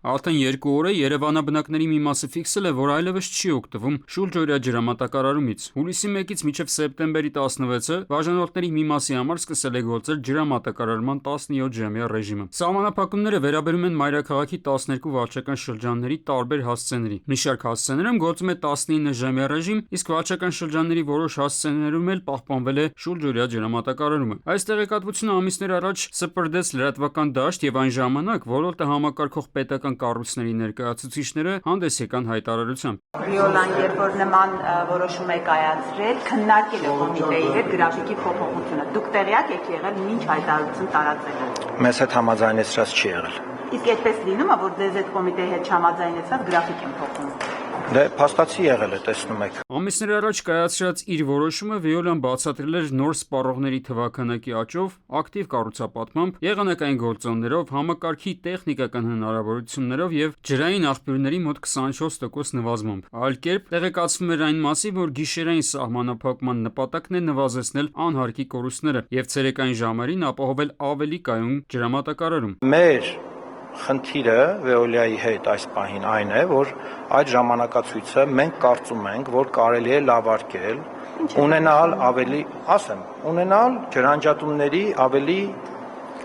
Արդեն 2 օր է Երևանաբնակների մի մասը ֆիքսել է, որ այլևս չի օգտվում շուրջօրյա ջրամատակարարումից։ Հուլիսի 1-ից մինչև սեպտեմբերի 16-ը բաժանորդների մի մասի համար սկսել է գործել ջրամատակարարման 17-ժամյա ռեժիմը։ Սահմանափակումները վերաբերում են մայրաքաղաքի 12 վարչական շրջանների տարբեր հասցեների։ Մի շարք հասցեներում գործում է 19-ժամյա ռեժիմ, իսկ վարչական շրջանների որոշ հասցեներում էլ պահպանվել է շուրջօրյա ջրամատակարարումը։ Այս տեղեկատվությունը ամիսներ առաջ սպրդեց լրատվական դաշտ, եւ այն ժամանակ ոլորտը համակարգող պետական կառույցների ներկայացուցիչները հանդես եկան հայտարարությամբ։ Վիոլան, երբ որ նման որոշում է կայացրել, քննարկել է կոմիտեի հետ գրաֆիկի փոփոխությունը։ Դուք տեղյակ եք եղել ինչ հայտարարություն տարածելը։ Մեզ հետ համաձայնեցրած չի եղել։ Իսկ այդպես լինում է, որ ձեզ այդ կոմիտեի հետ չհամաձայնեցած գրաֆիկ են փոխում։ Դե փաստացի եղել է, տեսնում եք։ Ամիսներ առաջ կայացրած իր որոշումը Վիոլան բացատրել էր նոր սպառողների թվաքանակի աճով, ակտիվ կառուցապատմամբ, եղանակային գործոններով, համակարգի տեխնիկական հնարավորություններով եւ ջրային աղբյուրների մոտ 24% նվազմամբ։ Այլ կերպ տեղեկացվում էր այն մասին, որ գիշերային սահմանափակման նպատակն է նվազեցնել անհարկի կորուստները եւ ցերեկային ժամերին ապահովել ավելի կայուն ջրամատակարարում։ Մեր խնդիրը Veolia-ի հետ այս պահին այն է, որ այդ ժամանակացույցը մենք կարծում ենք, որ կարելի է լավարկել, ունենալ ջրանջատումների ավելի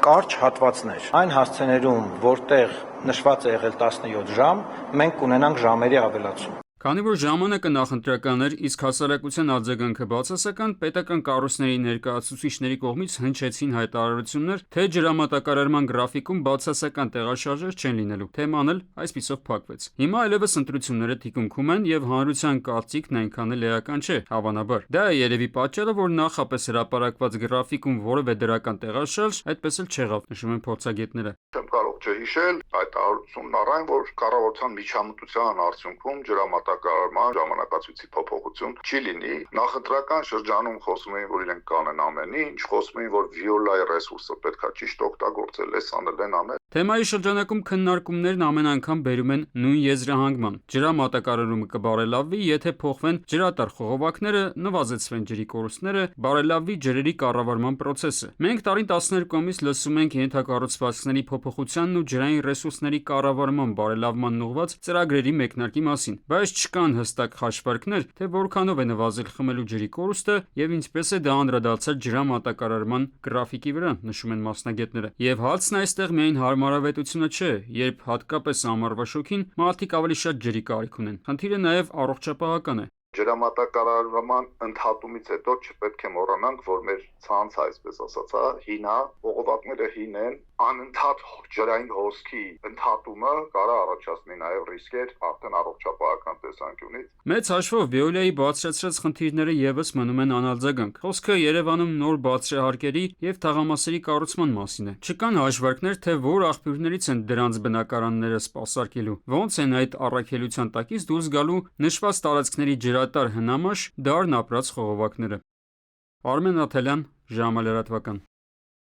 կարճ հատվածներ։ Այն հասցեներում, որտեղ նշված է եղել 17 ժամ, մենք կունենանք ժամերի ավելացում։ Քանի որ ժամանակը նախընտրական էր, իսկ հասարակության արձագանքը բացասական, պետական կառույցների ներկայացուցիչների կողմից հնչեցին հայտարարություններ, թե ջրամատակարարման գրաֆիկում բացասական տեղաշարժեր չեն լինելու։ Թեման էլ այսպիսով փակվեց։ Հիմա այլևս ընտրությունները թիկունքում են եւ հանրության կարծիքն այնքան էլ էական չէ, հավանաբար։ Դա է երևի պատճառը, որ նախապես հրապարակված գրաֆիկում որևէ դրական տեղաշարժ այդպես էլ չեղավ, նշում են փորձագետները։ Չեմ կարող չհիշել հայտարարությունն առայն, որ կառավարության միջամտության արդյունքում ջրամատակարարման ժամանակացույցի փոփոխություն չի լինի։ Նախընտրական շրջանում խոսում էին, որ իրենք կանեն ամեն ինչ, խոսում էին, որ Վիոլայի ռեսուրսը պետքա ճիշտ օգտագործել, այս անել են ամեն։ Թեմայի շրջանակում քննարկումներն ամեն անգամ բերում են նույն եզրահանգման։ Ջրամատակարարումը կբարելավվի, եթե փոխվեն ջրատար խողովակները, նվազեցվեն ջրի կորուստները, բարելավվի ջրերի կառավարման process-ը։ Մենք տարին 12 ամիս լսում ենք ենթակառուցվածքների փոփոխությանն ու ջրային ռեսուրսների կառավարման բարելավման ուղղված ծրագրերի մեկնարկի մասին, բայց չկան հստակ հաշվարկներ, թե որքանով է նվազել խմելու ջրի կորուստը եւ ինչպես է դա անդրադարձել ջրամատակարարման գրաֆիկի վրա, նշում են մասնագետները։ Եվ հարցն այստեղ միայն հարմարավետությունը չէ, երբ հատկապես ամառվա շոգին մարդիկ ավելի շատ ջրի կարիք ունեն։ Խնդիրը նաեւ առողջապահական է։ Ջրամատակարարման ընդհատումից հետո չպետք է մոռանանք, որ մեր ցանցը, այսպես ասած, հին է, խողովակները հին են, անընդհատ ջրային հոսքի ընդհատումը կարող է առաջացնի նաև ռիսկեր արդեն առողջապահական տեսանկյունից։ Մեծ հաշվով Veolia-ի բարձրացրած խնդիրները եւս մնում են անարձագանք։ Խոսքը Երևանում նոր բարձրահարկերի եւ թաղամասերի կառուցման մասին է։ Չկան հաշվարկներ, թե որ աղբյուրներից են դրանց բնակարանները սպասարկելու։ Ոնց են այդ առաքելության տակից դուրս գալու նշված տարածքների ջրատար հնամաշ դառն ապրած խողովակները։ Արմեն Աթելյան, ժամալրատվական։